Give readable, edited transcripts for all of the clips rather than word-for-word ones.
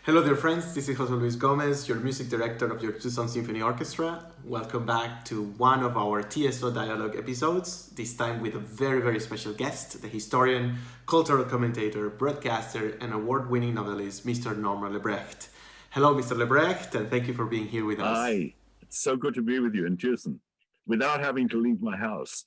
Hello, dear friends. This is José Luis Gomez, your music director of your Tucson Symphony Orchestra. Welcome back to one of our TSO Dialogue episodes, this time with a very, very special guest, the historian, cultural commentator, broadcaster, and award-winning novelist, Mr. Norman Lebrecht. Hello, Mr. Lebrecht, and thank you for being here with us. Hi, it's so good to be with you in Tucson without having to leave my house.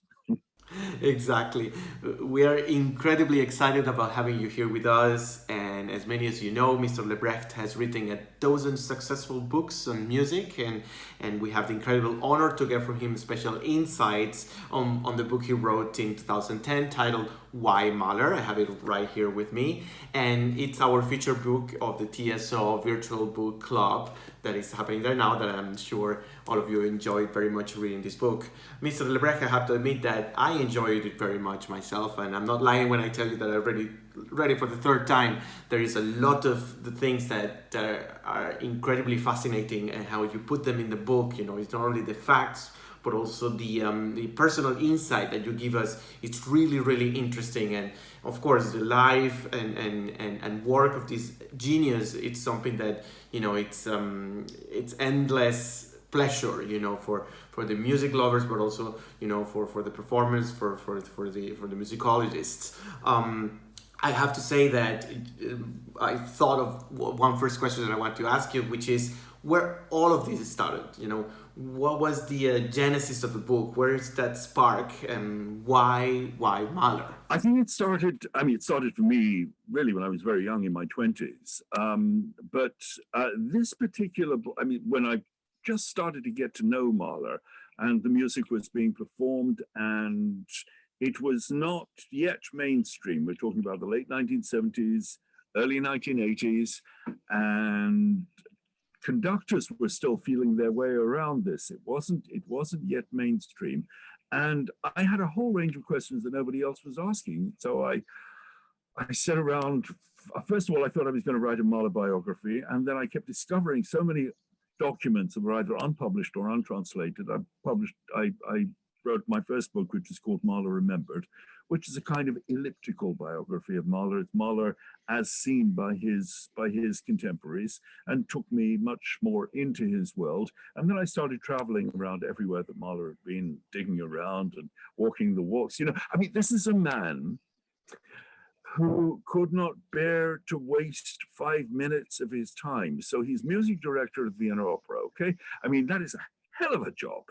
Exactly. We are incredibly excited about having you here with us. And as many as you know, Mr. Lebrecht has written a dozen successful books on music, and we have the incredible honor to get from him special insights on the book he wrote in 2010 titled Why Mahler. I have it right here with me. And it's our feature book of the TSO Virtual Book Club that is happening there now, that I'm sure all of you enjoyed very much reading this book. Mr. Lebrecht, I have to admit that I enjoyed it very much myself, and I'm not lying when I tell you that I read it for the third time. There is a lot of the things that are incredibly fascinating, and how you put them in the book. You know, it's not only the facts, but also the personal insight that you give us. It's really, really interesting. And of course, the life and work of this genius, it's something that, you know, it's endless pleasure, you know, for the music lovers, but also, you know, for the performers, for the musicologists. I have to say that I thought of one first question that I want to ask you, which is where all of this started. You know, what was the genesis of the book? Where is that spark, and why Mahler? I think it started for me really when I was very young in my 20s. But this particular book, when I just started to get to know Mahler and the music was being performed, and it was not yet mainstream. We're talking about the late 1970s, early 1980s, and conductors were still feeling their way around this. It wasn't yet mainstream. And I had a whole range of questions that nobody else was asking. So I sat around. First of all, I thought I was going to write a Mahler biography, and then I kept discovering so many documents that were either unpublished or untranslated. I wrote my first book, which is called Mahler Remembered, which is a kind of elliptical biography of Mahler. It's Mahler as seen by his contemporaries, and took me much more into his world. And then I started traveling around everywhere that Mahler had been, digging around and walking the walks. You know, this is a man who could not bear to waste 5 minutes of his time. So he's music director of the Vienna Opera, okay? That is a hell of a job,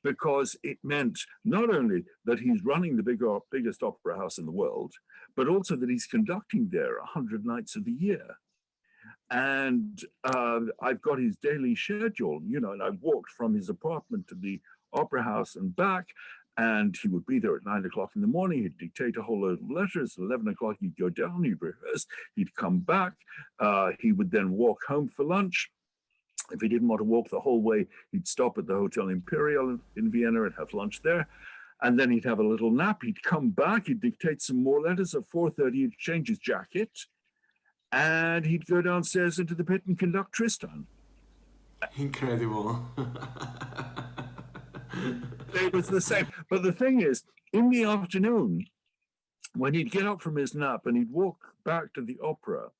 because it meant not only that he's running the biggest opera house in the world, but also that he's conducting there 100 nights of the year. And I've got his daily schedule, you know, and I walked from his apartment to the opera house and back, and he would be there at 9 o'clock in the morning. He'd dictate a whole load of letters. At 11 o'clock, he'd go down, he'd rehearse, he'd come back. He would then walk home for lunch. If he didn't want to walk the whole way, he'd stop at the Hotel Imperial in Vienna and have lunch there. And then he'd have a little nap. He'd come back, he'd dictate some more letters. At 4:30, he'd change his jacket, and he'd go downstairs into the pit and conduct Tristan. Incredible. It was the same. But the thing is, in the afternoon, when he'd get up from his nap and he'd walk back to the opera,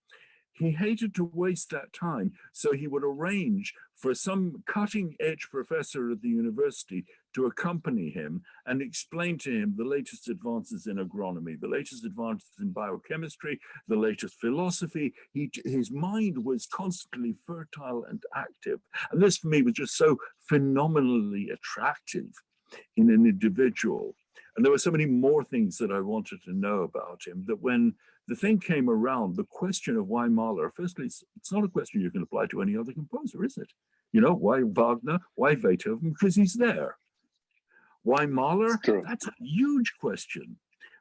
he hated to waste that time. So he would arrange for some cutting-edge professor at the university to accompany him and explain to him the latest advances in agronomy, the latest advances in biochemistry, the latest philosophy. His mind was constantly fertile and active. And this, for me, was just so phenomenally attractive in an individual. And there were so many more things that I wanted to know about him, that when the thing came around, the question of why Mahler, firstly, it's not a question you can apply to any other composer, is it? You know, why Wagner? Why Beethoven? Because he's there. Why Mahler? That's a huge question,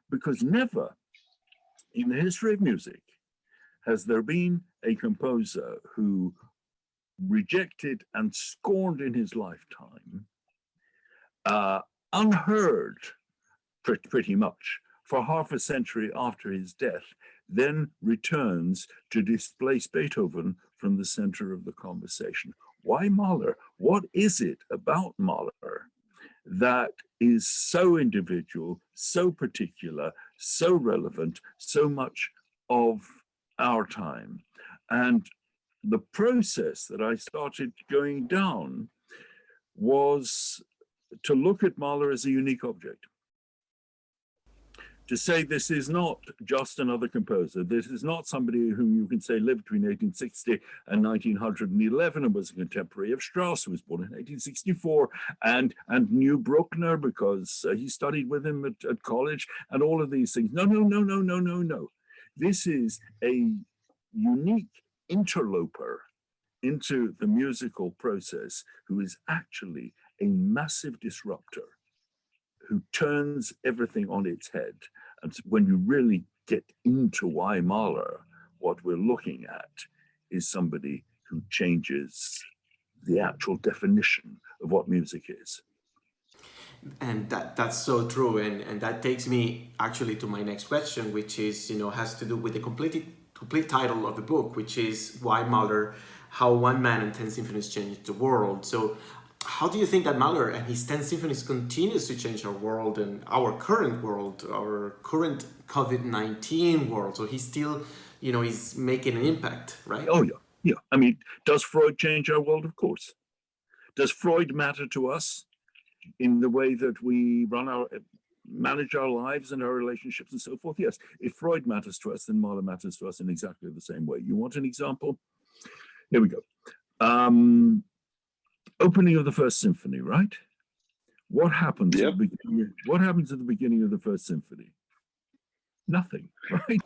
because never in the history of music has there been a composer who rejected and scorned in his lifetime, unheard pretty much, for half a century after his death, then returns to displace Beethoven from the center of the conversation. Why Mahler? What is it about Mahler that is so individual, so particular, so relevant, so much of our time? And the process that I started going down was to look at Mahler as a unique object. To say this is not just another composer. This is not somebody whom you can say lived between 1860 and 1911 and was a contemporary of Strauss, who was born in 1864, and knew Bruckner because he studied with him at college, and all of these things. No, no, no, no, no, no, no. This is a unique interloper into the musical process who is actually a massive disruptor, who turns everything on its head. And when you really get into why Mahler, what we're looking at is somebody who changes the actual definition of what music is. And that's so true, and that takes me actually to my next question, which is, has to do with the complete title of the book, which is Why Mahler, How One Man and 10 Symphonies Changed the World. So how do you think that Mahler and his 10 symphonies continues to change our world and our current COVID-19 world? So he's still, he's making an impact, right? Oh, yeah. Yeah. I mean, does Freud change our world? Of course. Does Freud matter to us in the way that we manage our lives and our relationships and so forth? Yes. If Freud matters to us, then Mahler matters to us in exactly the same way. You want an example? Here we go. Opening of the first symphony, right? What happens Yep. at the beginning? What happens at the beginning of the first symphony? Nothing, right?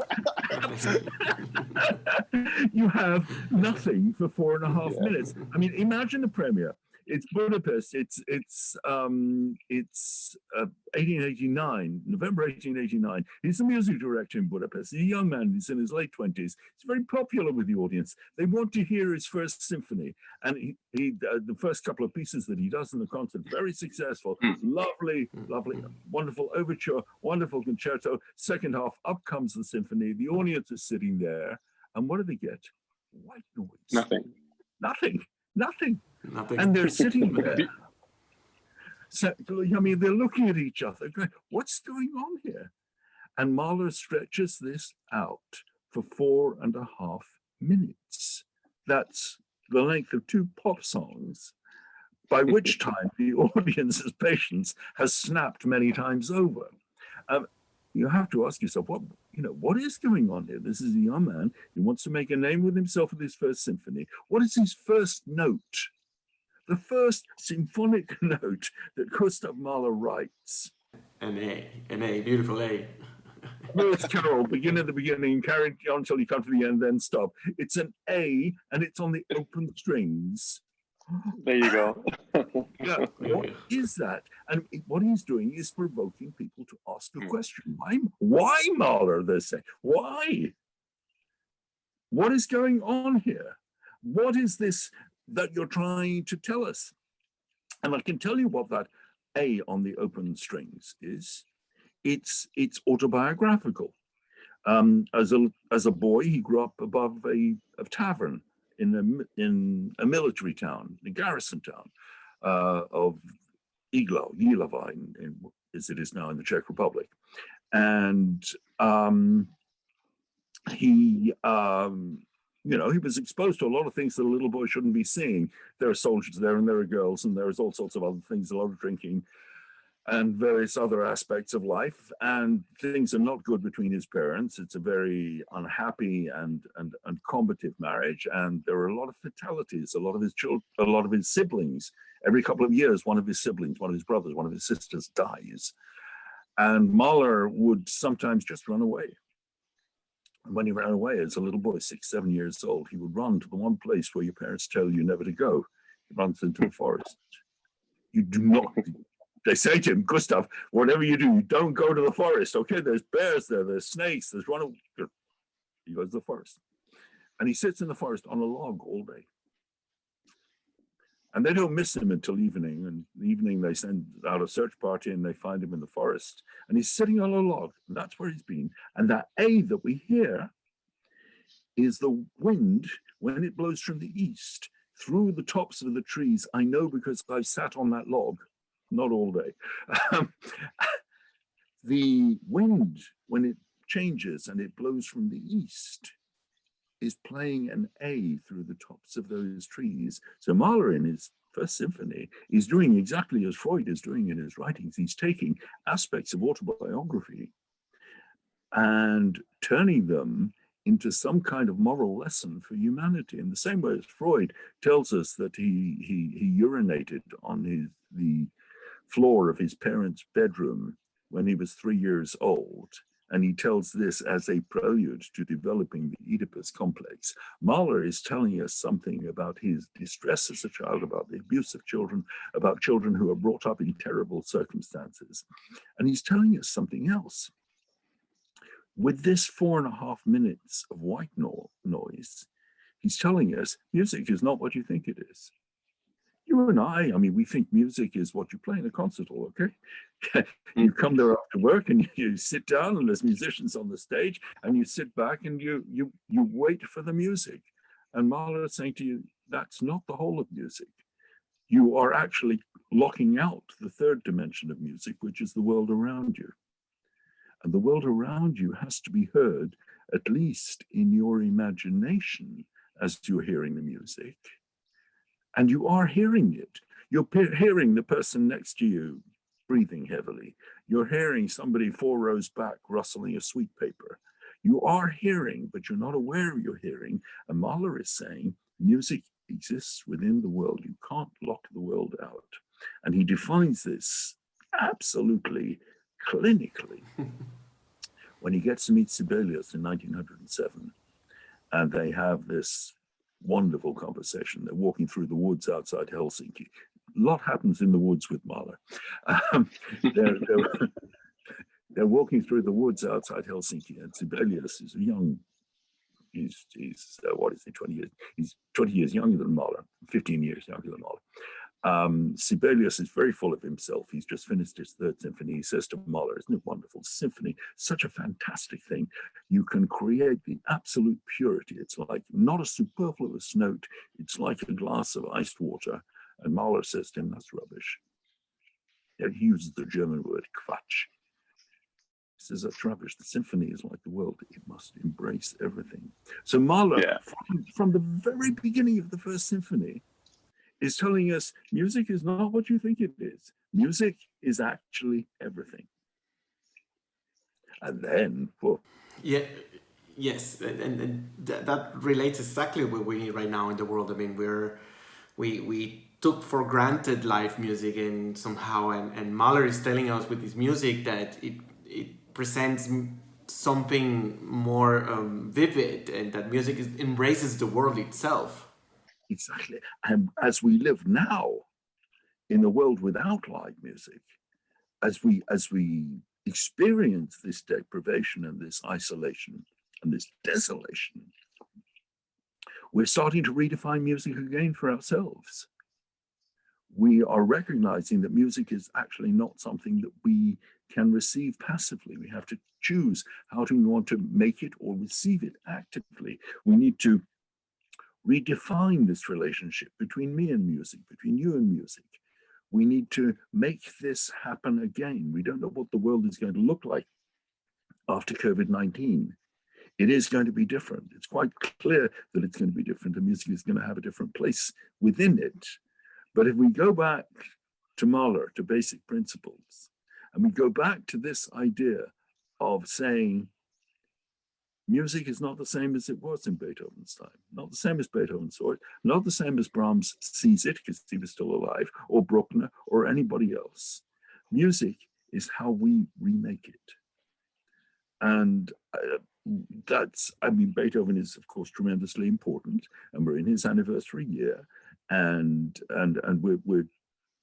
You have nothing for 4.5 minutes. I mean, imagine a premiere. It's Budapest. It's 1889, November 1889. He's the music director in Budapest. He's a young man. He's in his late 20s. He's very popular with the audience. They want to hear his first symphony, and he the first couple of pieces that he does in the concert, very successful. Lovely, wonderful overture, wonderful concerto. Second half, up comes the symphony. The audience is sitting there, and what do they get? White noise. Nothing. Nothing. And they're sitting there. So, I mean, they're looking at each other, going, what's going on here? And Mahler stretches this out for 4.5 minutes. That's the length of 2 pop songs, by which time the audience's patience has snapped many times over. You have to ask yourself, what is going on here? This is a young man. He wants to make a name with himself with his first symphony. What is his first note? The first symphonic note that Gustav Mahler writes. An A, beautiful A. Lewis Carroll, begin at the beginning, carry on until you come to the end, then stop. It's an A, and it's on the open strings. There you go. Yeah, what is that? And what he's doing is provoking people to ask a question. Why Mahler, they say? Why? What is going on here? What is this that you're trying to tell us? And I can tell you what that A on the open strings is. It's autobiographical. As a boy, he grew up above a tavern in a military town, a garrison town of Jihlava, as it is now in the Czech Republic. And he was exposed to a lot of things that a little boy shouldn't be seeing. There are soldiers there, and there are girls, and there's all sorts of other things, a lot of drinking and various other aspects of life. And things are not good between his parents. It's a very unhappy and combative marriage. And there are a lot of fatalities. A lot of his siblings, every couple of years, one of his siblings, one of his brothers, one of his sisters dies. And Mahler would sometimes just run away. When he ran away as a little boy, 6, 7 years old, he would run to the one place where your parents tell you never to go. He runs into a forest. You do not, they say to him, Gustav, whatever you do, don't go to the forest, okay? There's bears there, there's snakes, there's one. He goes to the forest. And he sits in the forest on a log all day. And they don't miss him until evening. And in the evening, they send out a search party and they find him in the forest. And he's sitting on a log. And that's where he's been. And that A that we hear is the wind when it blows from the east through the tops of the trees. I know because I sat on that log, not all day. The wind, when it changes and it blows from the east, is playing an A through the tops of those trees. So Mahler in his First Symphony is doing exactly as Freud is doing in his writings. He's taking aspects of autobiography and turning them into some kind of moral lesson for humanity. In the same way as Freud tells us that he urinated on the floor of his parents' bedroom when he was 3 years old. And he tells this as a prelude to developing the Oedipus complex. Mahler is telling us something about his distress as a child, about the abuse of children, about children who are brought up in terrible circumstances. And he's telling us something else. With this 4.5 minutes of white noise, he's telling us music is not what you think it is. You and I mean, we think music is what you play in a concert hall, okay? You come there after work and you sit down and there's musicians on the stage and you sit back and you wait for the music. And Mahler is saying to you, that's not the whole of music. You are actually locking out the third dimension of music, which is the world around you. And the world around you has to be heard, at least in your imagination, as you're hearing the music. And you are hearing it. You're hearing the person next to you breathing heavily. You're hearing somebody 4 rows back rustling a sweet paper. You are hearing, but you're not aware you're hearing. And Mahler is saying music exists within the world. You can't lock the world out. And he defines this absolutely clinically when he gets to meet Sibelius in 1907. And they have this wonderful conversation. They're walking through the woods outside Helsinki. A lot happens in the woods with Mahler. They're walking through the woods outside Helsinki, and Sibelius is young. He's what is he, 20 years? He's 20 years younger than Mahler, 15 years younger than Mahler. Sibelius is very full of himself. He's just finished his third symphony. He says to Mahler, isn't it wonderful? Symphony, such a fantastic thing. You can create the absolute purity. It's like not a superfluous note. It's like a glass of iced water. And Mahler says to him, that's rubbish. He uses the German word Quatsch. He says, that's rubbish. The symphony is like the world. It must embrace everything. So Mahler, from the very beginning of the First Symphony, is telling us music is not what you think it is. Music is actually everything. And then, well, yes, and that relates exactly what we need right now in the world. I mean, we took for granted live music, and somehow, and Mahler is telling us with his music that it presents something more vivid, and that music embraces the world itself. Exactly. And as we live now in a world without live music, as we experience this deprivation and this isolation and this desolation, we're starting to redefine music again for ourselves. We are recognizing that music is actually not something that we can receive passively. We have to choose how do we want to make it or receive it actively. We need to redefine this relationship between me and music, between you and music. We need to make this happen again. We don't know what the world is going to look like after COVID-19. It is going to be different. It's quite clear that it's going to be different, and music is going to have a different place within it. But if we go back to Mahler, to basic principles, and we go back to this idea of saying, music is not the same as it was in Beethoven's time, not the same as Beethoven saw it, not the same as Brahms sees it because he was still alive, or Bruckner, or anybody else. Music is how we remake it. And Beethoven is, of course, tremendously important, and we're in his anniversary year, and we're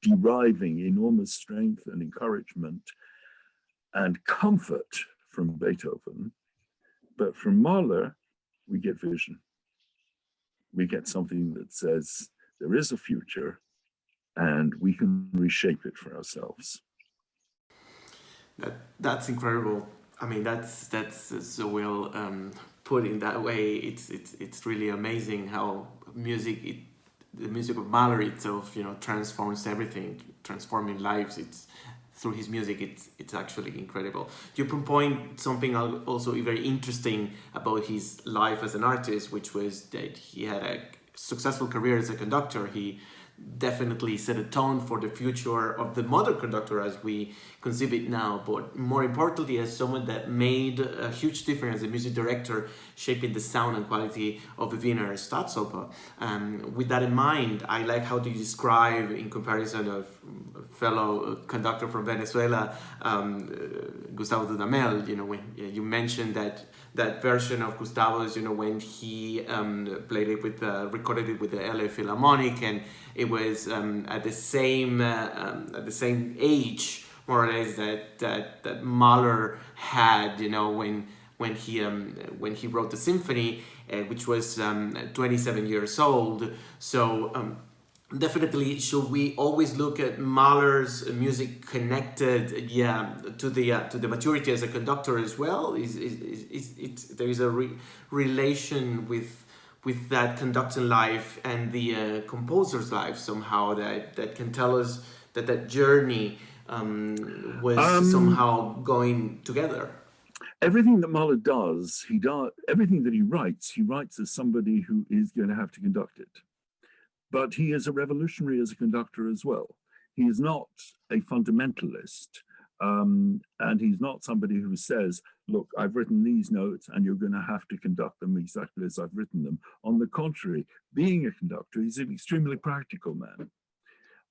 deriving enormous strength and encouragement and comfort from Beethoven. But from Mahler, we get vision. We get something that says there is a future and we can reshape it for ourselves. That's incredible. I mean, that's so well put in that way. It's really amazing how the music of Mahler itself, transforms everything, transforming lives. It's through his music, it's actually incredible. You pinpoint something also very interesting about his life as an artist, which was that he had a successful career as a conductor. He definitely set a tone for the future of the modern conductor as we conceive it now, but more importantly as someone that made a huge difference as a music director, shaping the sound and quality of the Wiener Staatsoper. With that in mind, I like how you describe, in comparison of fellow conductor from Venezuela, Gustavo Dudamel, when you mentioned that version of Gustavo's, when he played it recorded it with the LA Philharmonic, and it was at the same age, more or less, that Mahler had, when he wrote the symphony, which was 27 years old. So definitely, should we always look at Mahler's music connected, to the maturity as a conductor as well? There is a relation with that conducting life and the composer's life somehow that can tell us that journey was somehow going together. Everything that Mahler does, everything that he writes as somebody who is going to have to conduct it. But he is a revolutionary as a conductor as well. He is not a fundamentalist, and he's not somebody who says, look, I've written these notes and you're going to have to conduct them exactly as I've written them. On the contrary, being a conductor, he's an extremely practical man.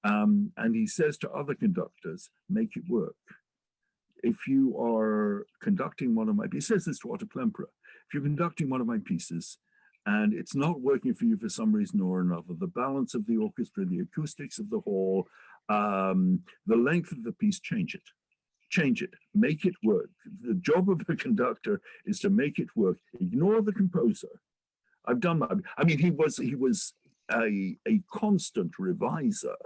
And he says to other conductors, make it work. If you are conducting one of my pieces, he says this to Otto Klemperer, if you're conducting one of my pieces and it's not working for you for some reason or another, the balance of the orchestra, the acoustics of the hall, the length of the piece, change it, make it work. The job of the conductor is to make it work. Ignore the composer. I've done my, he was a constant reviser.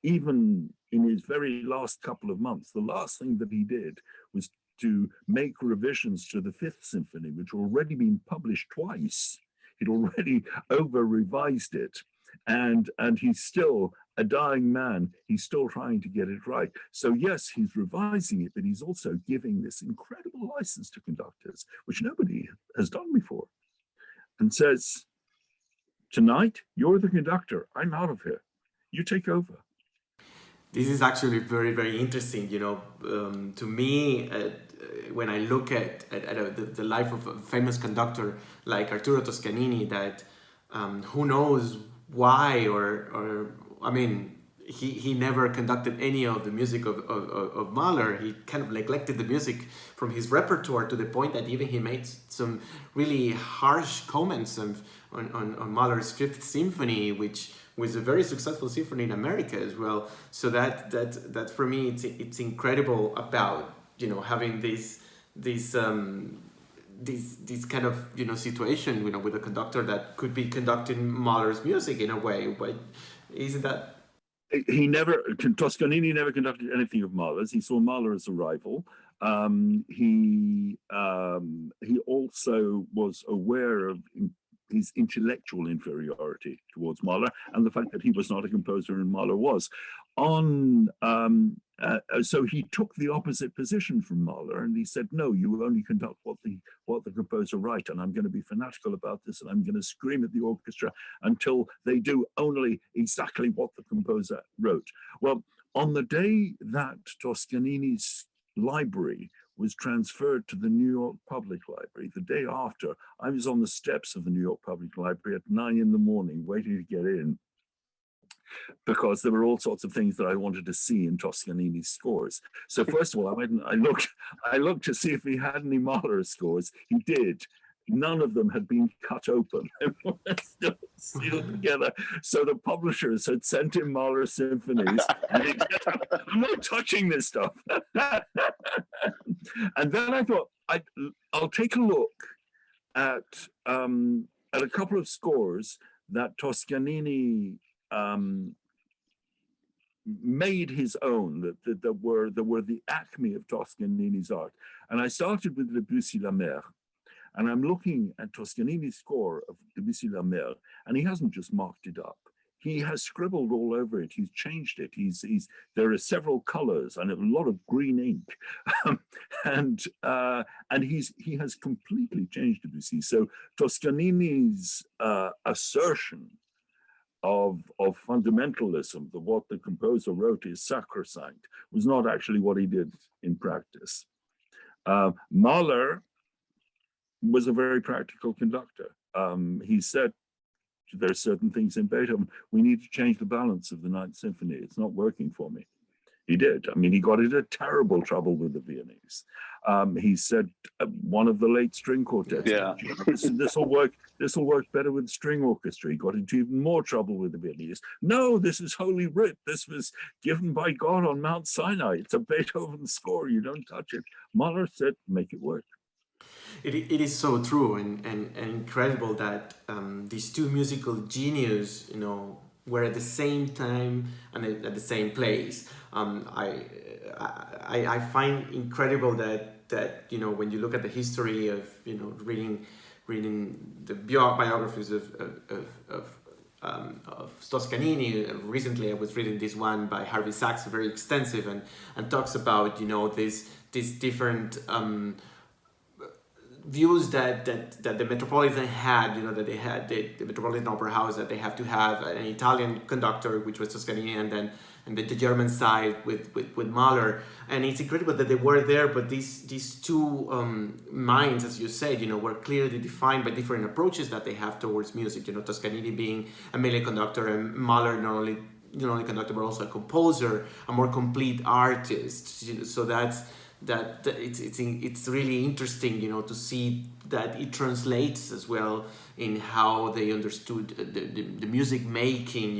Even in his very last couple of months, the last thing that he did was to make revisions to the Fifth Symphony, which had already been published twice. He'd already over-revised it. And he's still a dying man. He's still trying to get it right. So yes, he's revising it, but he's also giving this incredible license to conductors, which nobody has done before, and says, tonight, you're the conductor. I'm out of here. You take over. This is actually very, very interesting. To me, when I look at the life of a famous conductor like Arturo Toscanini, that who knows why, he never conducted any of the music of Mahler. He kind of neglected the music from his repertoire to the point that even he made some really harsh comments on Mahler's Fifth Symphony, which was a very successful symphony in America as well. So that for me, it's incredible about having this kind of situation with a conductor that could be conducting Mahler's music in a way. But isn't that? Toscanini never conducted anything of Mahler's. He saw Mahler as a rival. He also was aware of his intellectual inferiority towards Mahler and the fact that he was not a composer and Mahler was. So he took the opposite position from Mahler, and he said, no, you only conduct what the composer writes, and I'm going to be fanatical about this, and I'm going to scream at the orchestra until they do only exactly what the composer wrote. Well, on the day that Toscanini's library was transferred to the New York Public Library, the day after, I was on the steps of the New York Public Library at 9 a.m. waiting to get in, because there were all sorts of things that I wanted to see in Toscanini's scores. So first of all, I went and I looked to see if he had any Mahler scores. He did. None of them had been cut open. They were still sealed together. So the publishers had sent him Mahler symphonies, and he said, I'm not touching this stuff. And then I thought, I'll take a look at a couple of scores that Toscanini made his own, that were the acme of Toscanini's art. And I started with Debussy La Mer. And I'm looking at Toscanini's score of Debussy La Mer, and he hasn't just marked it up. he has scribbled all over it. He's changed it. There are several colors and a lot of green ink, and he has completely changed Debussy. So Toscanini's assertion of fundamentalism, that what the composer wrote is sacrosanct, was not actually what he did in practice. Mahler was a very practical conductor. He said, there are certain things in Beethoven, we need to change the balance of the Ninth Symphony. It's not working for me. He did. I mean, he got into terrible trouble with the Viennese. He said one of the late string quartets, Yeah. this will work better with string orchestra. He got into even more trouble with the Viennese. No, this is Holy Writ. This was given by God on Mount Sinai. It's a Beethoven score. You don't touch it. Mahler said, make it work. It is so true and incredible that these two musical geniuses, were at the same time and at the same place. I find incredible that when you look at the history of reading the biographies of Toscanini. Recently, I was reading this one by Harvey Sachs, very extensive, and talks about these different views that the Metropolitan had, that they had the Metropolitan Opera House, that they have to have an Italian conductor, which was Toscanini, and the German side with Mahler. And it's incredible that they were there, but these two minds, as you said, were clearly defined by different approaches that they have towards music. Toscanini being a melee conductor, and Mahler not only conductor but also a composer, a more complete artist. So it's really interesting, to see that it translates as well in how they understood the music making,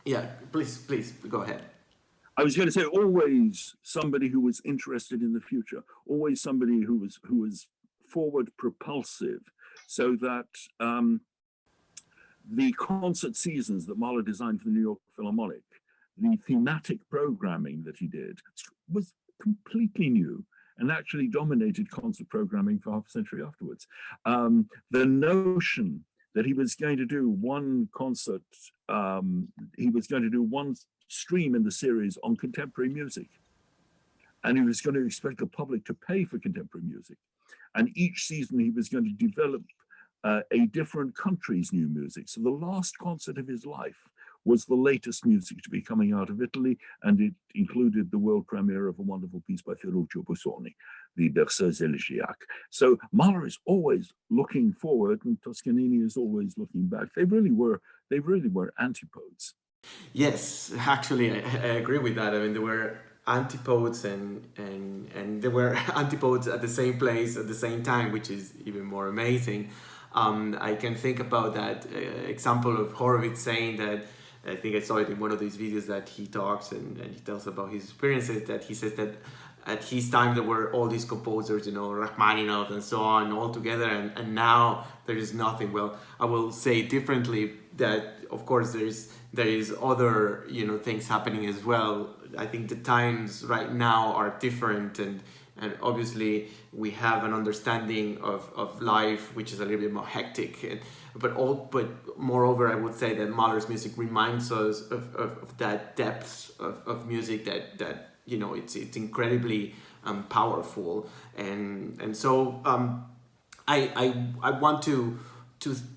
Yeah, please go ahead. I was going to say, always somebody who was interested in the future, always somebody who was forward propulsive, so that the concert seasons that Mahler designed for the New York Philharmonic, the thematic programming that he did was completely new and actually dominated concert programming for half a century afterwards. The notion that he was going to do one concert, he was going to do one stream in the series on contemporary music, and he was going to expect the public to pay for contemporary music. And each season he was going to develop a different country's new music. So the last concert of his life was the latest music to be coming out of Italy, and it included the world premiere of a wonderful piece by Ferruccio Busoni, the Berceuse Elegiaque. So Mahler is always looking forward, and Toscanini is always looking back. They really were antipodes. Yes, actually, I agree with that. I mean, there were antipodes and there were antipodes at the same place at the same time, which is even more amazing. I can think about that example of Horowitz saying that, I think I saw it in one of these videos, that he talks and he tells about his experiences, that he says that at his time there were all these composers, Rachmaninoff and so on, all together, and now there is nothing. Well, I will say differently that, of course, there is other things happening as well. I think the times right now are different, and obviously we have an understanding of life which is a little bit more hectic. But moreover, I would say that Mahler's music reminds us of that depth of music that it's incredibly powerful, and so I want to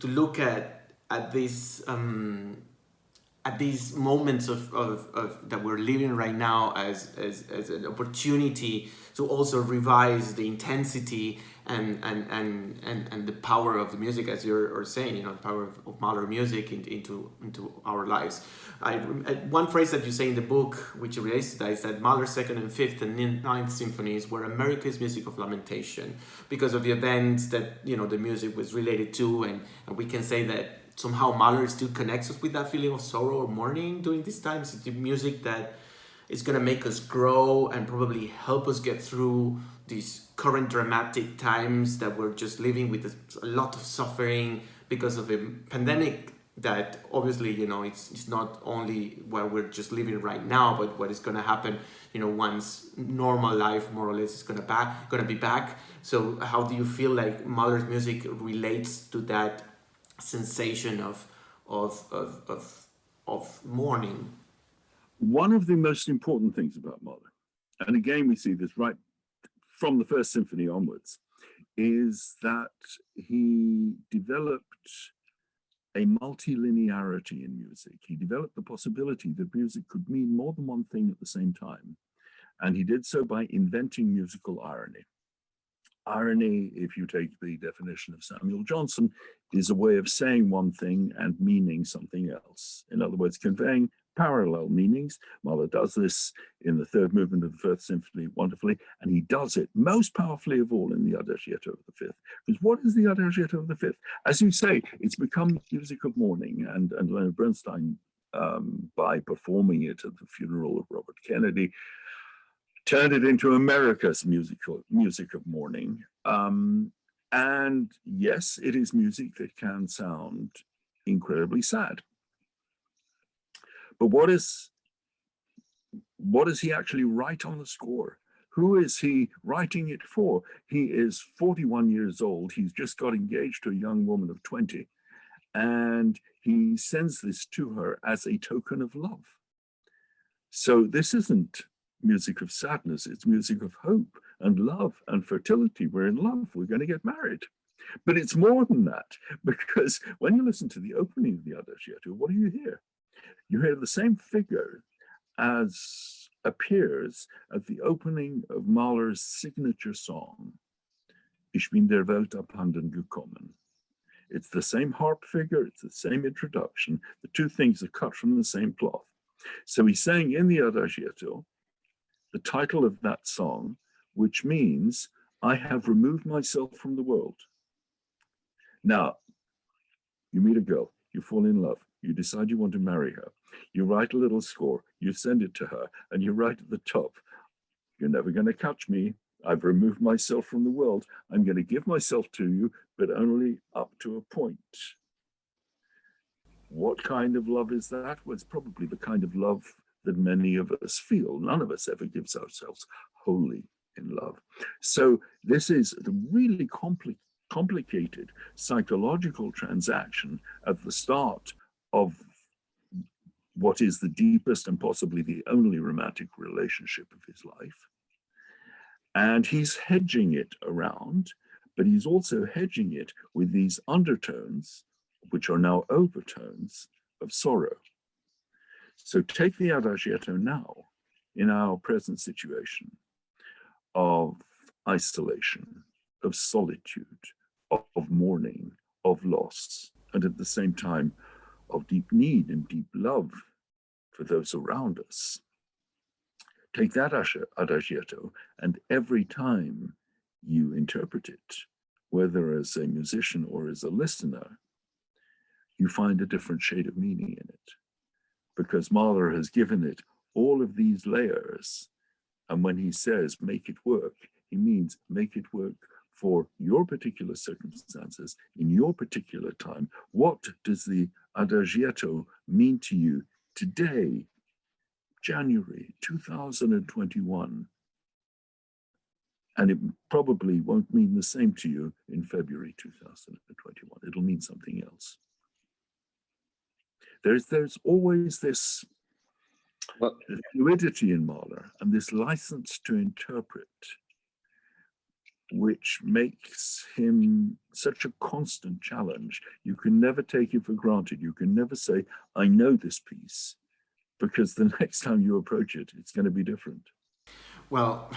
look at these moments of that we're living right now as an opportunity to also revise the intensity and the power of the music, as you're saying, the power of Mahler music into our lives. One phrase that you say in the book, which relates to that, is that Mahler's second and fifth and ninth symphonies were America's music of lamentation, because of the events that the music was related to, and we can say that somehow Mahler still connects us with that feeling of sorrow or mourning during these times. It's the music that is going to make us grow and probably help us get through these current dramatic times that we're just living with, a lot of suffering because of a pandemic that obviously, it's not only what we're just living right now, but what is going to happen, once normal life more or less is going to be back. So how do you feel like Mahler's music relates to that sensation of of of, of mourning. One of the most important things about Mahler, and again we see this right from the First Symphony onwards, is that he developed a multilinearity in music. He developed the possibility that music could mean more than one thing at the same time. And he did so by inventing musical irony. Irony, if you take the definition of Samuel Johnson, is a way of saying one thing and meaning something else. In other words, conveying parallel meanings. Mahler does this in the third movement of the First Symphony wonderfully, and he does it most powerfully of all in the Adagietto of the Fifth. Because what is the Adagietto of the Fifth? As you say, it's become music of mourning, and Leonard Bernstein, by performing it at the funeral of Robert Kennedy, turned it into America's music of mourning. And yes, it is music that can sound incredibly sad. But what does he actually write on the score? Who is he writing it for? He is 41 years old. He's just got engaged to a young woman of 20. And he sends this to her as a token of love. So this isn't music of sadness, it's music of hope and love and fertility. We're in love, we're going to get married. But it's more than that, because when you listen to the opening of the Adagietto, what do you hear? You hear the same figure as appears at the opening of Mahler's signature song, Ich bin der Welt abhanden gekommen. It's the same harp figure, it's the same introduction. The two things are cut from the same cloth. So he's saying in the Adagietto, the title of that song, which means, I have removed myself from the world. Now, you meet a girl, you fall in love, you decide you want to marry her, you write a little score, you send it to her, and you write at the top, you're never going to catch me, I've removed myself from the world, I'm going to give myself to you, but only up to a point. What kind of love is that? Well, it's probably the kind of love that many of us feel. None of us ever gives ourselves wholly in love. So this is the really complicated psychological transaction at the start of what is the deepest and possibly the only romantic relationship of his life. And he's hedging it around, but he's also hedging it with these undertones, which are now overtones of sorrow. So take the Adagietto now, in our present situation of isolation, of solitude, of mourning, of loss, and at the same time of deep need and deep love for those around us. Take that Adagietto, and every time you interpret it, whether as a musician or as a listener, you find a different shade of meaning in it. Because Mahler has given it all of these layers. And when he says, make it work, he means make it work for your particular circumstances, in your particular time. What does the Adagietto mean to you today, January 2021? And it probably won't mean the same to you in February 2021. It'll mean something else. There's always this fluidity in Mahler and this license to interpret, which makes him such a constant challenge. You can never take it for granted. You can never say, I know this piece, because the next time you approach it, it's going to be different. Well,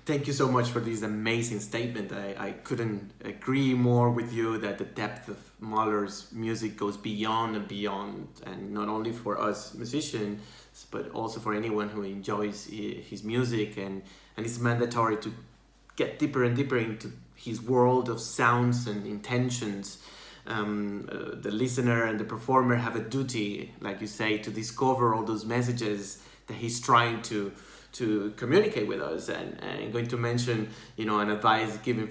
thank you so much for this amazing statement. I couldn't agree more with you that the depth of Mahler's music goes beyond and beyond, and not only for us musicians, but also for anyone who enjoys his music, and it's mandatory to get deeper and deeper into his world of sounds and intentions. The listener and the performer have a duty, like you say, to discover all those messages that he's trying to communicate with us. And I'm going to mention, an advice given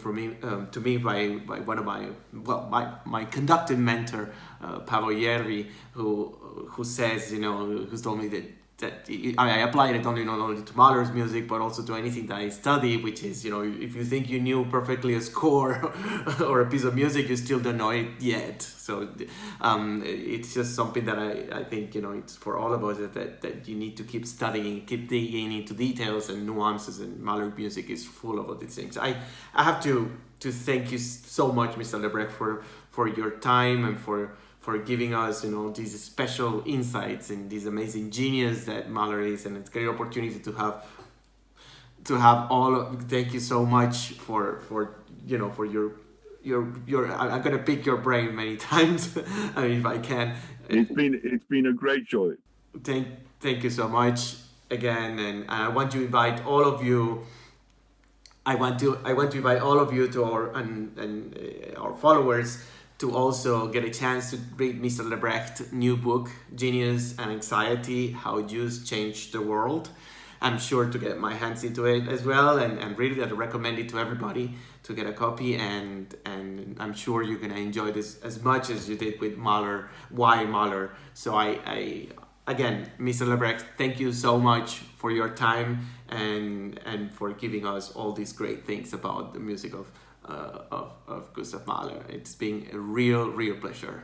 to me by one of my conducting mentor, Paolo Yervi, who says, who's told me that I applied it not only to Mahler's music, but also to anything that I study, which is, if you think you knew perfectly a score or a piece of music, you still don't know it yet. So it's just something that I think, it's for all of us that you need to keep studying, keep digging into details and nuances, and Mahler music is full of all these things. I have to thank you so much, Mr. Lebrecht, for your time and for giving us, these special insights and this amazing genius that Mahler is, and it's a great opportunity to have thank you so much for your I'm gonna pick your brain many times, if I can. It's been a great joy. Thank you so much again, and I want to invite all of you. I want to invite all of you to our followers to also get a chance to read Mr. Lebrecht's new book, Genius and Anxiety: How Jews Changed the World. I'm sure to get my hands into it as well, and really I recommend it to everybody to get a copy, and I'm sure you're gonna enjoy this as much as you did with Mahler. Why Mahler? So I again, Mr. Lebrecht, thank you so much for your time and for giving us all these great things about the music of Gustav Mahler. It's been a real pleasure.